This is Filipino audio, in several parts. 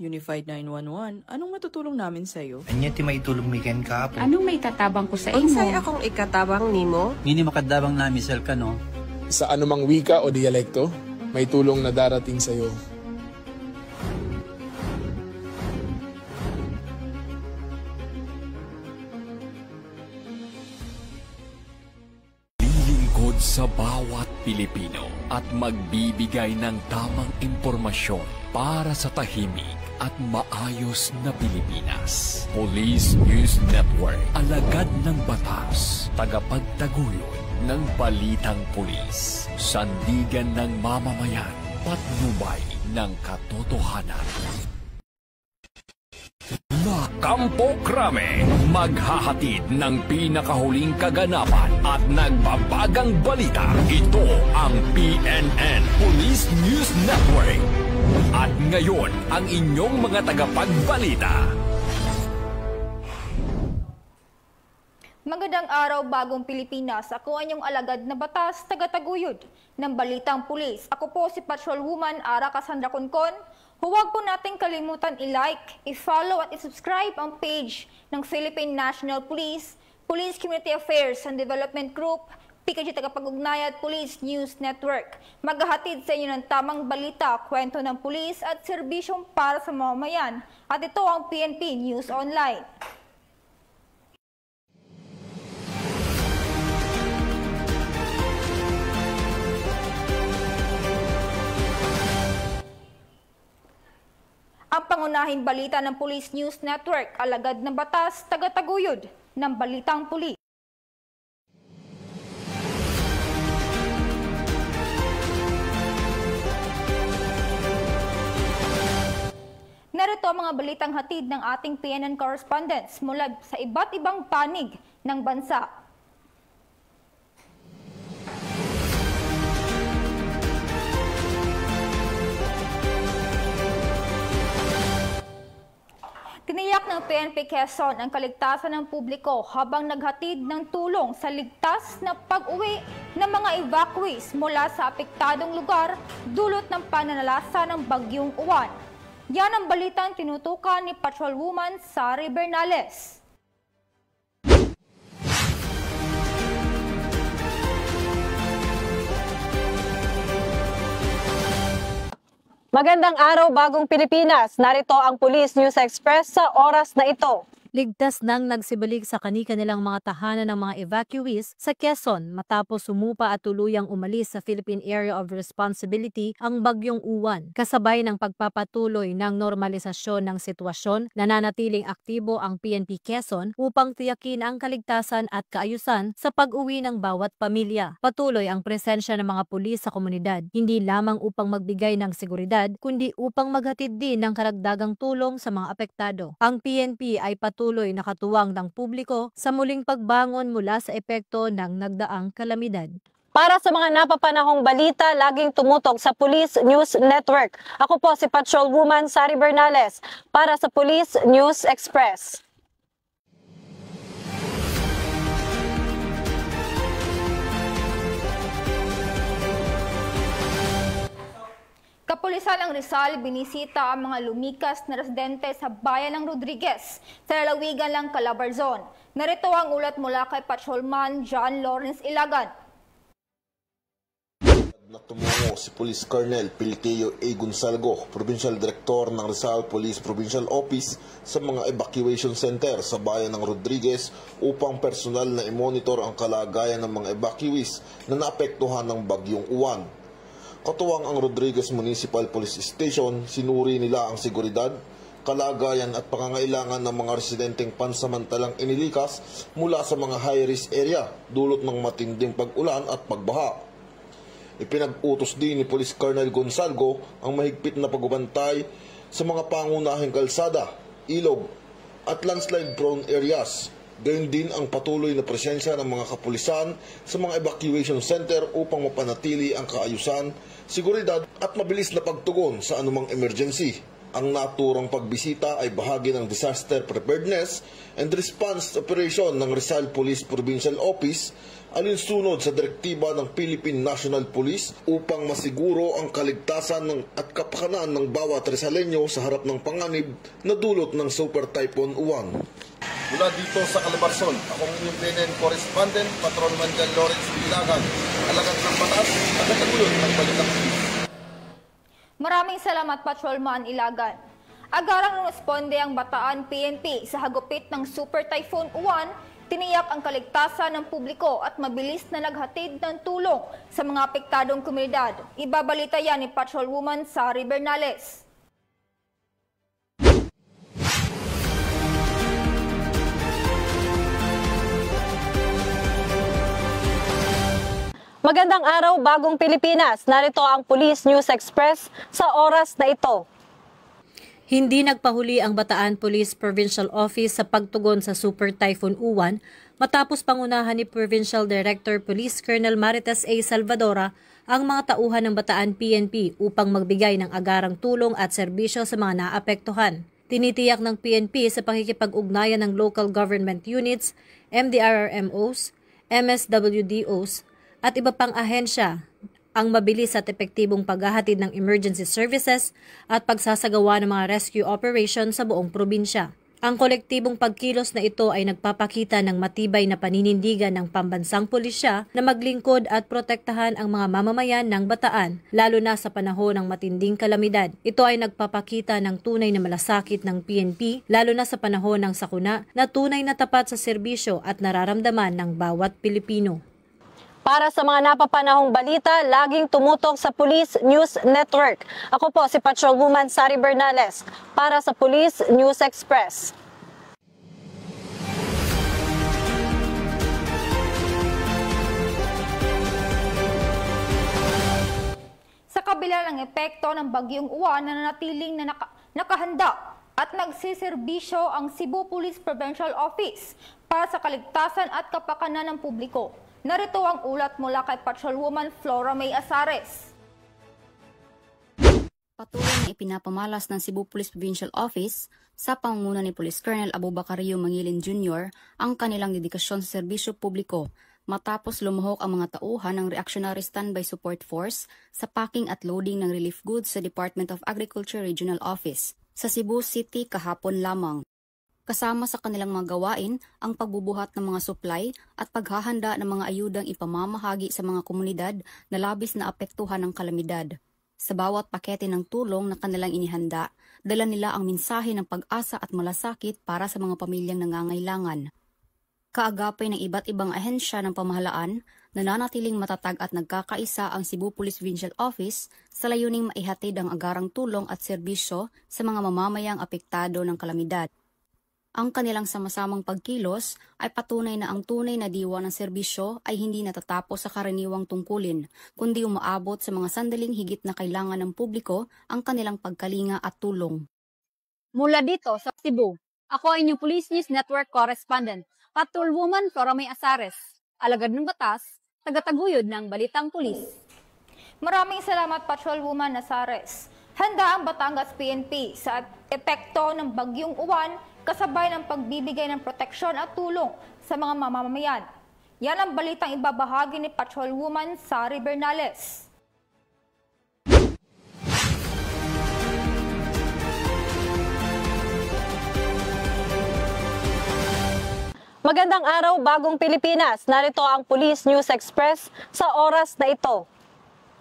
Unified 911, anong matutulong namin sa'yo? Anya ti maitulong mi ken kapo. Anong may tatabang ko sa imo? Unsay akong ikatabang nimo? Ngini makadabang na misal ka no? Sa anumang wika o dialekto, may tulong na darating sa iyo. Lilingkod sa bawat Pilipino at magbibigay ng tamang impormasyon para sa tahimik at maayos na Pilipinas. Police News Network, alagad ng batas, tagapagtaguyod ng balitang pulis, sandigan ng mamamayan, patnubay ng katotohanan. La Campo Crame, maghahatid ng pinakahuling kaganapan at nagbabagang balita. Ito ang PNN Police News Network. At ngayon, ang inyong mga tagapagbalita. Magandang araw, bagong Pilipinas. Ako ang inyong alagad na batas, tagataguyod ng Balitang Pulis. Ako po si Patrolwoman Ara Cassandra Concon. Huwag po nating kalimutan i-like, i-follow at i-subscribe ang page ng Philippine National Police, Police Community Affairs and Development Group, PKG Tagapag-Ugnay at Police News Network. Maghahatid sa inyo ng tamang balita, kwento ng pulis at serbisyong para sa mamamayan. At ito ang PNP News Online. Ang pangunahing balita ng Police News Network, alagad ng batas, tagataguyod ng Balitang Pulis. Narito ang mga balitang hatid ng ating PNN correspondents mula sa iba't ibang panig ng bansa. Tiniyak ng PNP Quezon ang kaligtasan ng publiko habang naghatid ng tulong sa ligtas na pag-uwi ng mga evacuees mula sa apektadong lugar dulot ng pananalasa ng Bagyong Uwan. Yan ang balitang tinutukan ni Patrolwoman Sari Bernales. Magandang araw, bagong Pilipinas. Narito ang Police News Express sa oras na ito. Ligtas nang nagsibalik sa kani-kanilang mga tahanan ng mga evacuees sa Quezon matapos sumupa at tuluyang umalis sa Philippine Area of Responsibility ang Bagyong Uwan. Kasabay ng pagpapatuloy ng normalisasyon ng sitwasyon, nananatiling aktibo ang PNP Quezon upang tiyakin ang kaligtasan at kaayusan sa pag-uwi ng bawat pamilya. Patuloy ang presensya ng mga pulis sa komunidad, hindi lamang upang magbigay ng seguridad, kundi upang maghatid din ng karagdagang tulong sa mga apektado. Ang PNP ay patuloy nakatuwang ng publiko sa muling pagbangon mula sa epekto ng nagdaang kalamidad. Para sa mga napapanahong balita, laging tumutok sa Police News Network. Ako po si Patrolwoman Sari Bernales para sa Police News Express. Kapulisan ng Rizal binisita ang mga lumikas na residente sa bayan ng Rodriguez sa lalawigan ng Calabarzon. Narito ang ulat mula kay Patrolman John Lawrence Ilagan. Tumungo si Police Colonel Piliteo A. Gonsalgo, Provincial Director ng Rizal Police Provincial Office sa mga evacuation center sa bayan ng Rodriguez upang personal na i-monitor ang kalagayan ng mga evacuees na naapektuhan ng Bagyong Uwan. Katuwang ang Rodriguez Municipal Police Station, sinuri nila ang seguridad, kalagayan at pangangailangan ng mga residenteng pansamantalang inilikas mula sa mga high-risk area dulot ng matinding pag-ulan at pagbaha. Ipinag-utos din ni Police Colonel Gonsalgo ang mahigpit na pagbabantay sa mga pangunahing kalsada, ilog at landslide-prone areas. Gayon din ang patuloy na presensya ng mga kapulisan sa mga evacuation center upang mapanatili ang kaayusan, seguridad at mabilis na pagtugon sa anumang emergency. Ang naturang pagbisita ay bahagi ng Disaster Preparedness and Response Operation ng Rizal Police Provincial Office alinsunod sa direktiba ng Philippine National Police upang masiguro ang kaligtasan at kapakanan ng bawat Rizaleño sa harap ng panganib na dulot ng Super Typhoon Uwan. Mula dito sa Calabarzon, akong inyong PNN correspondent, Patrolman Jan Lawrence Bilagan, alagad ng batas at nagkagulot ng balitang. Maraming salamat, Patrolman Ilagan. Agarang responde ang Bataan PNP sa hagupit ng Super Typhoon Uwan, tiniyak ang kaligtasan ng publiko at mabilis na naghatid ng tulong sa mga apektadong komunidad. Ibabalita yan ni Patrolwoman Sari Bernales. Magandang araw, Bagong Pilipinas. Narito ang Police News Express sa oras na ito. Hindi nagpahuli ang Bataan Police Provincial Office sa pagtugon sa Super Typhoon Uwan matapos pangunahan ni Provincial Director Police Colonel Marites A. Salvadora ang mga tauhan ng Bataan PNP upang magbigay ng agarang tulong at serbisyo sa mga naapektuhan. Tinitiyak ng PNP sa pakikipag-ugnayan ng local government units, MDRRMOs, MSWDOs, at iba pang ahensya ang mabilis at epektibong paghahatid ng emergency services at pagsasagawa ng mga rescue operation sa buong probinsya. Ang kolektibong pagkilos na ito ay nagpapakita ng matibay na paninindigan ng pambansang pulisya na maglingkod at protektahan ang mga mamamayan ng Bataan, lalo na sa panahon ng matinding kalamidad. Ito ay nagpapakita ng tunay na malasakit ng PNP, lalo na sa panahon ng sakuna, na tunay na tapat sa serbisyo at nararamdaman ng bawat Pilipino. Para sa mga napapanahong balita, laging tumutok sa Police News Network. Ako po si Patrolwoman Sari Bernales para sa Police News Express. Sa kabila ng epekto ng bagyong Uwan, nananatiling na nakahanda at nagsiservisyo ang Cebu Police Provincial Office para sa kaligtasan at kapakanan ng publiko. Narito ang ulat mula kay Patrolwoman Flora May Azares. Patuloy na ipinapamalas ng Cebu Police Provincial Office sa pangunguna ni Police Colonel Abubacario Mangilin Jr. ang kanilang dedikasyon sa serbisyo publiko matapos lumuhok ang mga tauhan ng Reactionary Standby Support Force sa packing at loading ng relief goods sa Department of Agriculture Regional Office sa Cebu City kahapon lamang. Kasama sa kanilang mga gawain ang pagbubuhat ng mga supply at paghahanda ng mga ayudang ipamamahagi sa mga komunidad na labis na apektuhan ng kalamidad. Sa bawat pakete ng tulong na kanilang inihanda, dala nila ang mensahe ng pag-asa at malasakit para sa mga pamilyang nangangailangan. Kaagapay ng iba't ibang ahensya ng pamahalaan, nananatiling matatag at nagkakaisa ang Cebu Police Provincial Office sa layuning maihatid ang agarang tulong at serbisyo sa mga mamamayang apektado ng kalamidad. Ang kanilang sama-samang pagkilos ay patunay na ang tunay na diwa ng serbisyo ay hindi natatapos sa karaniwang tungkulin, kundi umaabot sa mga sandaling higit na kailangan ng publiko ang kanilang pagkalinga at tulong. Mula dito sa Cebu, ako ay inyong Police News Network correspondent, Patrolwoman Flora May Azares, alagad ng batas, tagataguyod ng Balitang Pulis. Maraming salamat, Patrolwoman Azares. Handa ang Batangas PNP sa epekto ng bagyong Uwan kasabay ng pagbibigay ng proteksyon at tulong sa mga mamamayan. Yan ang balitang ibabahagi ni Patrolwoman Sari Bernales. Magandang araw, Bagong Pilipinas. Narito ang Police News Express sa oras na ito.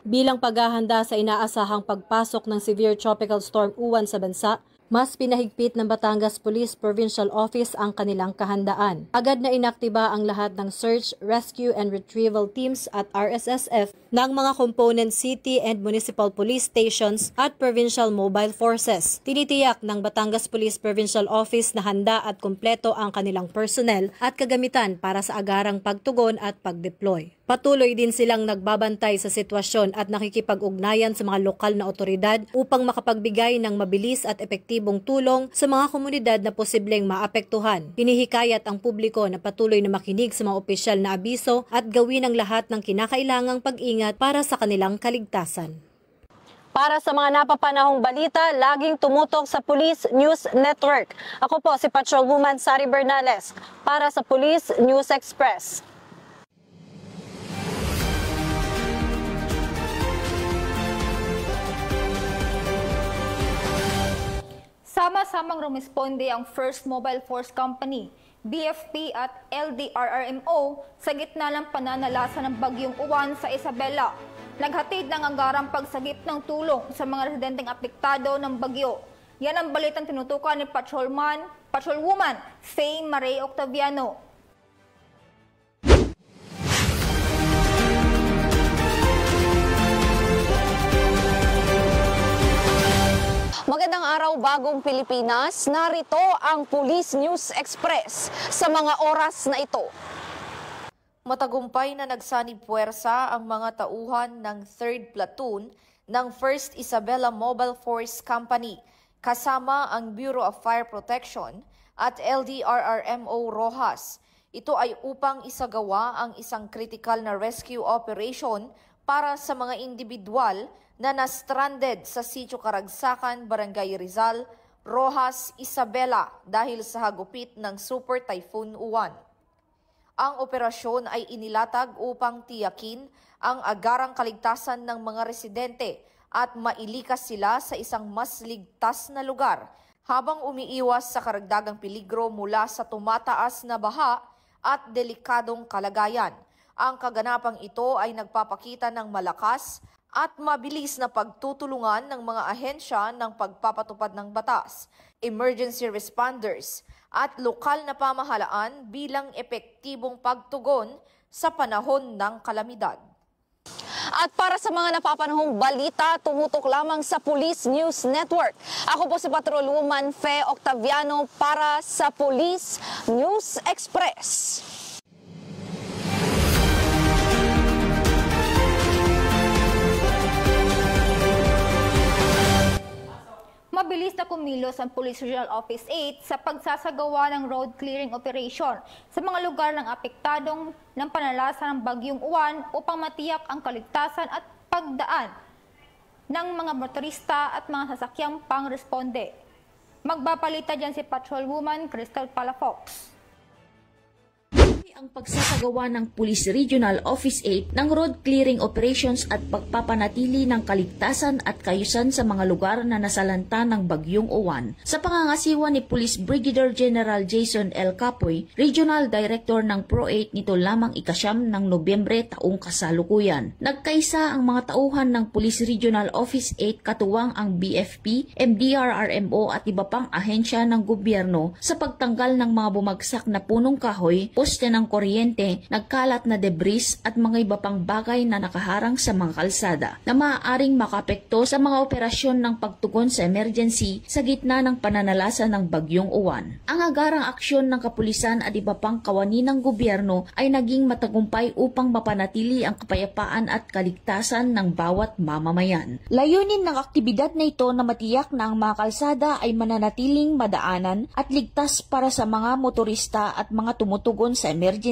Bilang paghahanda sa inaasahang pagpasok ng severe tropical storm Uwan sa bansa, mas pinahigpit ng Batangas Police Provincial Office ang kanilang kahandaan. Agad na inaktiba ang lahat ng search, rescue, and retrieval teams at RSSF ng mga component city and municipal police stations at provincial mobile forces. Tinitiyak ng Batangas Police Provincial Office na handa at kumpleto ang kanilang personnel at kagamitan para sa agarang pagtugon at pagdeploy. Patuloy din silang nagbabantay sa sitwasyon at nakikipag-ugnayan sa mga lokal na otoridad upang makapagbigay ng mabilis at epektibong tulong sa mga komunidad na posibleng maapektuhan. Hinihikayat ang publiko na patuloy na makinig sa mga opisyal na abiso at gawin ang lahat ng kinakailangang pag-ingat para sa kanilang kaligtasan. Para sa mga napapanahong balita, laging tumutok sa Police News Network. Ako po si Patrolwoman Sari Bernales para sa Police News Express. Sama-samang rumisponde ang First Mobile Force Company, BFP at LDRRMO sa gitna ng pananalasa ng Bagyong Uwan sa Isabela. Naghatid ng anggarang pagsagip ng tulong sa mga residenteng apektado ng bagyo. Yan ang balitang tinutukan ni Patrolwoman Faye Marie Octaviano. Magandang araw, bagong Pilipinas. Narito ang Police News Express sa mga oras na ito. Matagumpay na nagsanib puwersa ang mga tauhan ng 3rd Platoon ng 1st Isabela Mobile Force Company kasama ang Bureau of Fire Protection at LDRRMO Rojas. Ito ay upang isagawa ang isang critical na rescue operation para sa mga individual na na-stranded sa Sitio Karagsakan, Barangay Rizal, Rojas, Isabela dahil sa hagupit ng Super Typhoon Uwan. Ang operasyon ay inilatag upang tiyakin ang agarang kaligtasan ng mga residente at mailikas sila sa isang mas ligtas na lugar habang umiiwas sa karagdagang peligro mula sa tumataas na baha at delikadong kalagayan. Ang kaganapang ito ay nagpapakita ng malakas at mabilis na pagtutulungan ng mga ahensya ng pagpapatupad ng batas, emergency responders, at lokal na pamahalaan bilang epektibong pagtugon sa panahon ng kalamidad. At para sa mga napapanahong balita, tumutok lamang sa Police News Network. Ako po si Patrolwoman Faye Octaviano para sa Police News Express. Mabilis na kumilos ang Police Regional Office 8 sa pagsasagawa ng road clearing operation sa mga lugar ng apektadong ng panalasa ng Bagyong Uwan upang matiyak ang kaligtasan at pagdaan ng mga motorista at mga sasakyang pang-responde. Magpapalita dyan si Patrolwoman Crystal Palafox. Ang pagsasagawa ng Police Regional Office 8 ng road clearing operations at pagpapanatili ng kaligtasan at kaayusan sa mga lugar na nasalanta ng Bagyong Uwan sa pangangasiwa ni Police Brigadier General Jason L. Capoy, Regional Director ng Pro 8 nito lamang ika-9 ng Nobyembre taong kasalukuyan. Nagkaisa ang mga tauhan ng Police Regional Office 8 katuwang ang BFP, MDRRMO at iba pang ahensya ng gobyerno sa pagtanggal ng mga bumagsak na punong kahoy, poste ng kuryente, nagkalat na debris at mga iba pang bagay na nakaharang sa mga kalsada na maaaring makapekto sa mga operasyon ng pagtugon sa emergency sa gitna ng pananalasa ng Bagyong Uwan. Ang agarang aksyon ng kapulisan at iba pang kawani ng gobyerno ay naging matagumpay upang mapanatili ang kapayapaan at kaligtasan ng bawat mamamayan. Layunin ng aktibidad na ito na matiyak na ang mga kalsada ay mananatiling madaanan at ligtas para sa mga motorista at mga tumutugon sa emergency,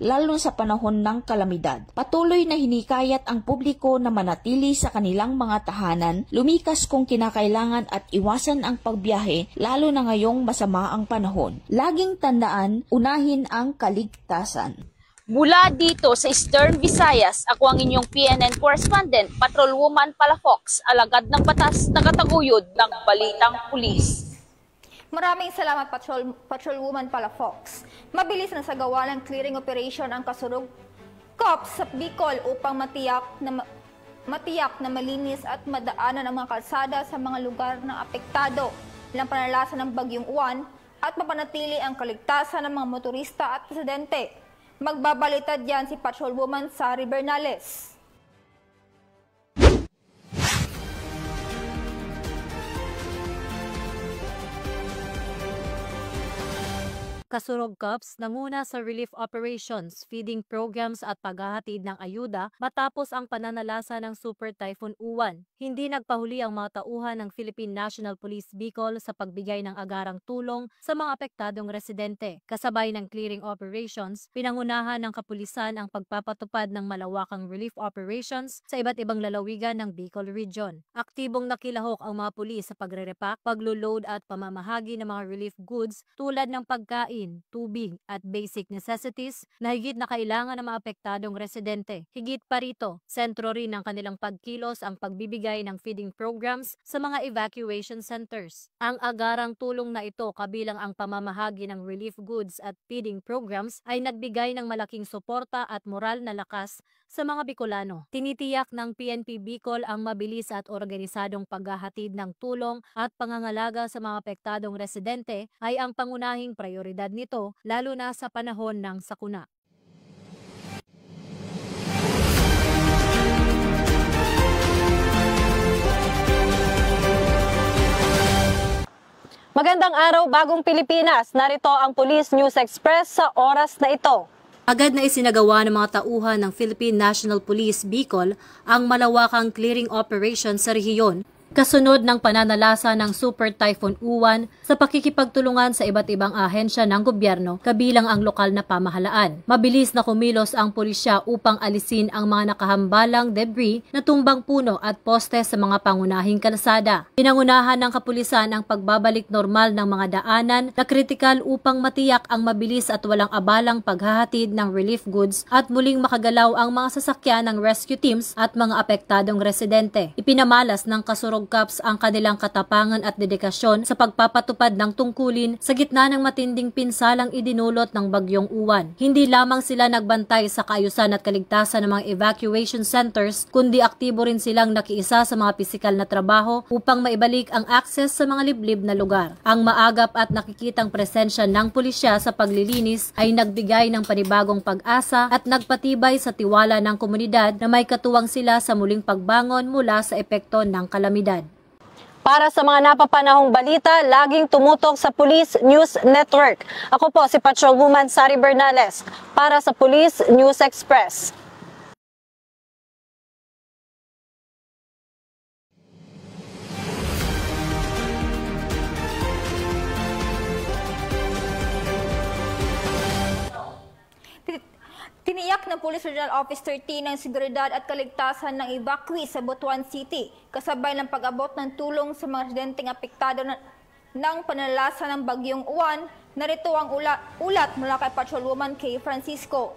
lalo sa panahon ng kalamidad. Patuloy na hinikayat ang publiko na manatili sa kanilang mga tahanan, lumikas kung kinakailangan at iwasan ang pagbiyahe, lalo na ngayong masama ang panahon. Laging tandaan, unahin ang kaligtasan. Mula dito sa Eastern Visayas, ako ang inyong PNN correspondent, Patrolwoman Palafox, alagad ng batas, tagataguyod ng Balitang Pulis. Maraming salamat Patrolwoman Palafox. Mabilis na sagawa ng clearing operation ang Kasurug Cops sa Bicol upang matiyak na malinis at madaanan ang mga kalsada sa mga lugar na apektado ng panalasa ng Bagyong Uwan at mapanatili ang kaligtasan ng mga motorista at residente. Magbabalita diyan si Patrolwoman Sari Bernales. Kasurog Corps nanguna sa relief operations, feeding programs at paghahatid ng ayuda matapos ang pananalasa ng Super Typhoon Uwan. Hindi nagpahuli ang mga tauhan ng Philippine National Police Bicol sa pagbigay ng agarang tulong sa mga apektadong residente. Kasabay ng clearing operations, pinangunahan ng kapulisan ang pagpapatupad ng malawakang relief operations sa iba't ibang lalawigan ng Bicol Region. Aktibong nakilahok ang mga pulis sa pagre-repack, paglo-load at pamamahagi ng mga relief goods tulad ng pagkain, tubig at basic necessities na higit na kailangan ng mga apektadong residente. Higit pa rito, sentro rin ng kanilang pagkilos ang pagbibigay ng feeding programs sa mga evacuation centers. Ang agarang tulong na ito kabilang ang pamamahagi ng relief goods at feeding programs ay nagbigay ng malaking suporta at moral na lakas sa mga Bicolano. Tinitiyak ng PNP Bicol ang mabilis at organisadong paghahatid ng tulong at pangangalaga sa mga apektadong residente ay ang pangunahing prioridad nito lalo na sa panahon ng sakuna. Magandang araw, Bagong Pilipinas. Narito ang Police News Express sa oras na ito. Agad na isinagawa ng mga tauhan ng Philippine National Police Bicol ang malawakang clearing operation sa rehiyon kasunod ng pananalasa ng Super Typhoon Uwan sa pakikipagtulungan sa iba't ibang ahensya ng gobyerno kabilang ang lokal na pamahalaan. Mabilis na kumilos ang pulisya upang alisin ang mga nakahambalang debris na tumbang puno at poste sa mga pangunahing kalsada. Pinangunahan ng kapulisan ang pagbabalik normal ng mga daanan na kritikal upang matiyak ang mabilis at walang abalang paghahatid ng relief goods at muling makagalaw ang mga sasakyan ng rescue teams at mga apektadong residente. Ipinamalas ng Kasurog Corps ang kanilang katapangan at dedikasyon sa pagpapatupad ng tungkulin sa gitna ng matinding pinsalang idinulot ng bagyong Uwan. Hindi lamang sila nagbantay sa kaayusan at kaligtasan ng mga evacuation centers, kundi aktibo rin silang nakiisa sa mga pisikal na trabaho upang maibalik ang akses sa mga liblib na lugar. Ang maagap at nakikitang presensya ng pulisya sa paglilinis ay nagbigay ng panibagong pag-asa at nagpatibay sa tiwala ng komunidad na may katuwang sila sa muling pagbangon mula sa epekto ng kalamidad. Para sa mga napapanahong balita, laging tumutok sa Police News Network. Ako po si Patrolwoman Sari Bernales para sa Police News Express. Tiniyak ng Police Regional Office 13 ang seguridad at kaligtasan ng evacuees sa Butuan City, kasabay ng pag-abot ng tulong sa mga residenteng apektado ng panalasa ng bagyong Uwan. Narito ang ulat mula kay Patrolwoman K. Francisco.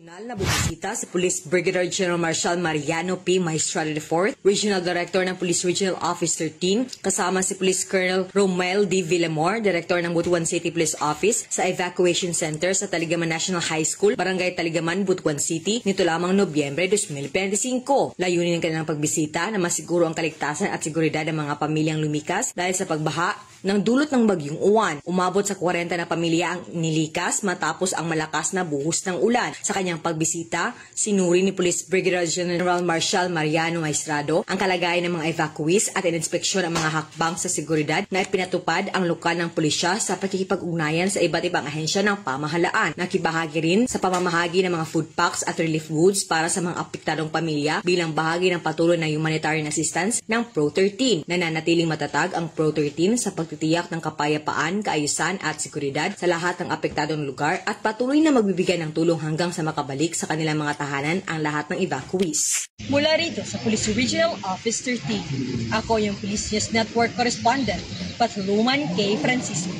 Na bumisita si Police Brigadier General Marshal Mariano P. Maestrado IV, Regional Director ng Police Regional Office 13, kasama si Police Colonel Romel D. Villamor, Director ng Butuan City Police Office sa Evacuation Center sa Taligaman National High School, Barangay Taligaman, Butuan City, nito lamang Nobyembre 2025. Layunin ng kanilang pagbisita na masiguro ang kaligtasan at seguridad ng mga pamilyang lumikas dahil sa pagbaha ng dulot ng bagyong Uwan. Umabot sa 40 na pamilya ang nilikas matapos ang malakas na buhos ng ulan. Sa kanyang pagbisita, sinuri ni Police Brigadier General Marshal Mariano Maestrado ang kalagayan ng mga evacuees at ininspeksyon ang mga hakbang sa seguridad na ipinatupad ang lokal ng pulisya sa pakikipag-ugnayan sa iba't ibang ahensya ng pamahalaan. Nakibahagi rin sa pamamahagi ng mga food packs at relief goods para sa mga apektadong pamilya bilang bahagi ng patuloy na humanitarian assistance ng Pro-13. Nananatiling matatag ang Pro-13 sa pagtitiyak ng kapayapaan, kaayusan at seguridad sa lahat ng apektadong lugar at patuloy na magbibigay ng tulong hanggang sa makabalik sa kanilang mga tahanan ang lahat ng evacuees. Mula rito sa Police Regional Office 13, ako yung Police News Network Correspondent, Patrolwoman K. Francisco.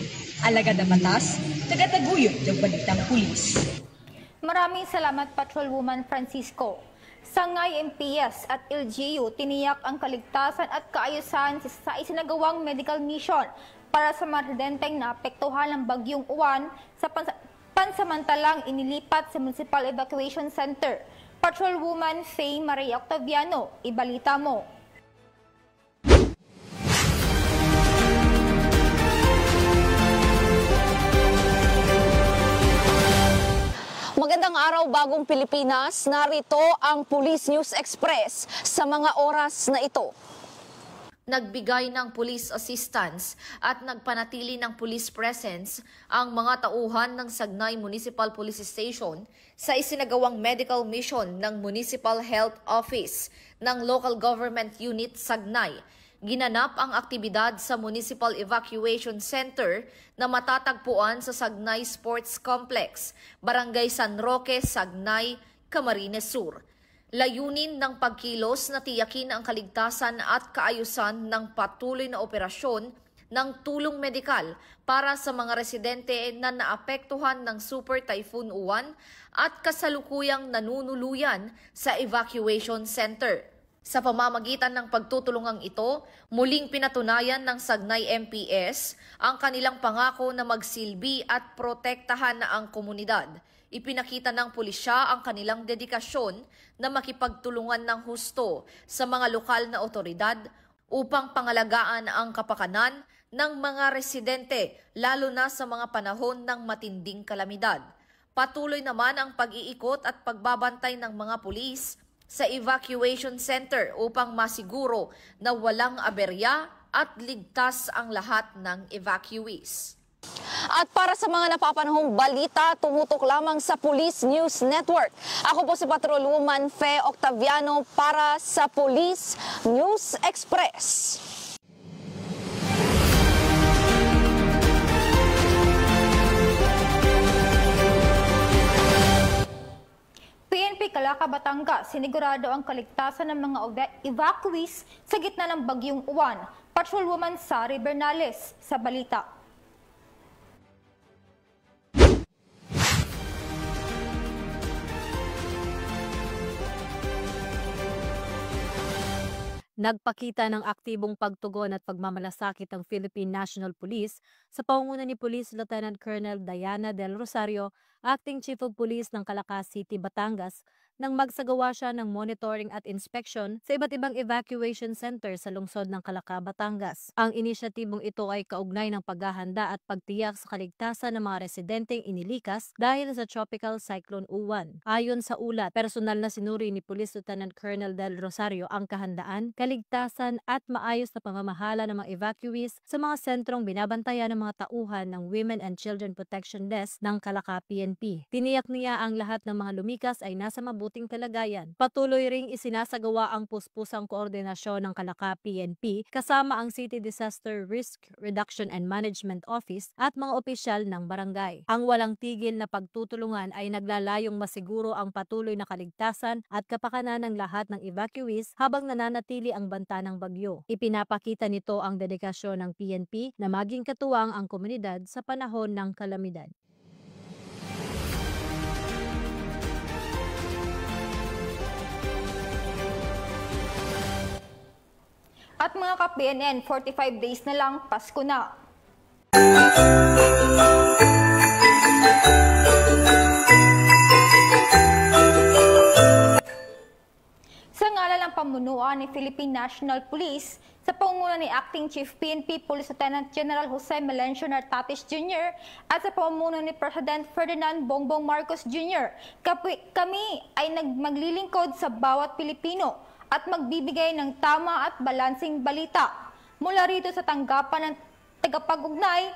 Alagad na batas, tagataguyod ng balitang pulis. Maraming salamat, Patrolwoman Francisco. Sangay MPS at LGU tiniyak ang kaligtasan at kaayusan sa isinagawang medical mission para sa mga residenteng naapektuhan ng bagyong Uwan sa pansamantalang inilipat sa Municipal Evacuation Center. Patrolwoman Faye Maria Octaviano, ibalita mo. Magandang araw, Bagong Pilipinas. Narito ang Police News Express sa mga oras na ito. Nagbigay ng police assistance at nagpanatili ng police presence ang mga tauhan ng Sagnay Municipal Police Station sa isinagawang medical mission ng Municipal Health Office ng Local Government Unit Sagnay. Ginanap ang aktibidad sa Municipal Evacuation Center na matatagpuan sa Sagnay Sports Complex, Barangay San Roque, Sagnay, Camarines Sur. Layunin ng pagkilos na tiyakin ang kaligtasan at kaayusan ng patuloy na operasyon ng tulong medikal para sa mga residente na naapektuhan ng Super Typhoon Uwan at kasalukuyang nanunuluyan sa evacuation center. Sa pamamagitan ng pagtutulungang ito, muling pinatunayan ng Sagnay MPS ang kanilang pangako na magsilbi at protektahan ang komunidad. Ipinakita ng pulisya ang kanilang dedikasyon na makipagtulungan ng husto sa mga lokal na otoridad upang pangalagaan ang kapakanan ng mga residente, lalo na sa mga panahon ng matinding kalamidad. Patuloy naman ang pag-iikot at pagbabantay ng mga pulis sa evacuation center upang masiguro na walang aberya at ligtas ang lahat ng evacuees. At para sa mga napapanahong balita, tumutok lamang sa Police News Network. Ako po si Patrolwoman Fe Octaviano para sa Police News Express. PNP Calaca, Batangas, sinigurado ang kaligtasan ng mga evacuees sa gitna ng bagyong Uwan. Patrolwoman Sari Bernales sa balita. Nagpakita ng aktibong pagtugon at pagmamalasakit ang Philippine National Police sa pangunguna ni Police Lieutenant Colonel Diana Del Rosario, Acting Chief of Police ng Calacas City, Batangas, nang magsagawa siya ng monitoring at inspection sa iba't ibang evacuation center sa lungsod ng Calaca, Batangas. Ang inisyatibong ito ay kaugnay ng paghahanda at pagtiyak sa kaligtasan ng mga residenteng inilikas dahil sa Tropical Cyclone Uwan. Ayon sa ulat, personal na sinuri ni Police Lieutenant Colonel Del Rosario ang kahandaan, kaligtasan at maayos na pamamahala ng mga evacuees sa mga sentrong binabantayan ng mga tauhan ng Women and Children Protection Desk ng Calaca PNP. Tiniyak niya ang lahat ng mga lumikas ay nasa mabuting kalagayan. Patuloy ring isinasagawa ang puspusang koordinasyon ng Calaca PNP kasama ang City Disaster Risk Reduction and Management Office at mga opisyal ng barangay. Ang walang tigil na pagtutulungan ay naglalayong masiguro ang patuloy na kaligtasan at kapakanan ng lahat ng evacuees habang nananatili ang banta ng bagyo. Ipinapakita nito ang dedikasyon ng PNP na maging katuwang ang komunidad sa panahon ng kalamidad. At mga ka-PNN, 45 days na lang, Pasko na. Sa ngalan ng pamunuan ni Philippine National Police, sa pangunguna ni Acting Chief PNP Police Lieutenant General Jose Melencio Nartatis Jr. at sa pamumuno ni President Ferdinand Bongbong Marcos Jr., kami ay maglilingkod sa bawat Pilipino at magbibigay ng tama at balansing balita. Mula rito sa tanggapan ng tagapag-ugnay,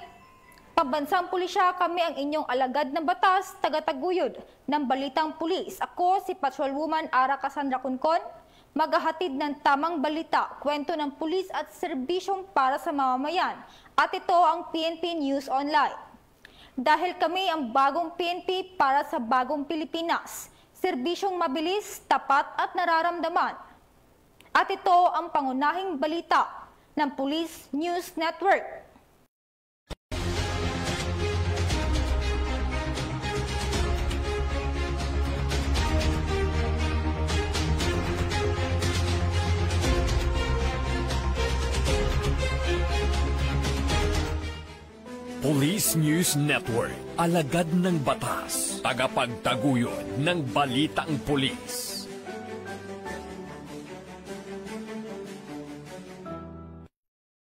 Pambansang Pulisya, kami ang inyong alagad ng batas, tagataguyod ng balitang pulis. Ako si Patrolwoman Ara Cassandra Cuncon, maghahatid ng tamang balita, kwento ng pulis at serbisyong para sa mamamayan. At ito ang PNP News Online. Dahil kami ang bagong PNP para sa bagong Pilipinas, serbisyong mabilis, tapat at nararamdaman. At ito ang pangunahing balita ng Police News Network. Police News Network, alagad ng batas, tagapagtaguyod ng balitang pulis.